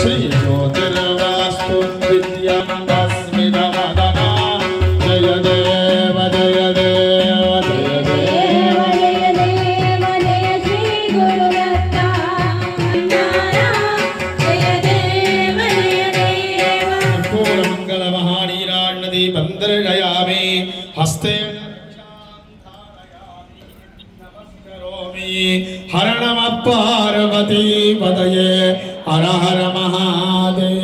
श्री ज्योतिर्वास्तु विद्यं तस्मिन्नवदना जय देव जय देव जय देव जय देव जय श्री गुरुदत्ता जय देव जय देव पूर्णमङ्गलमहानीराण्यदि बन्दर्जयामि हस्ते हर नमः पार्वती पतये हर हर महादेव।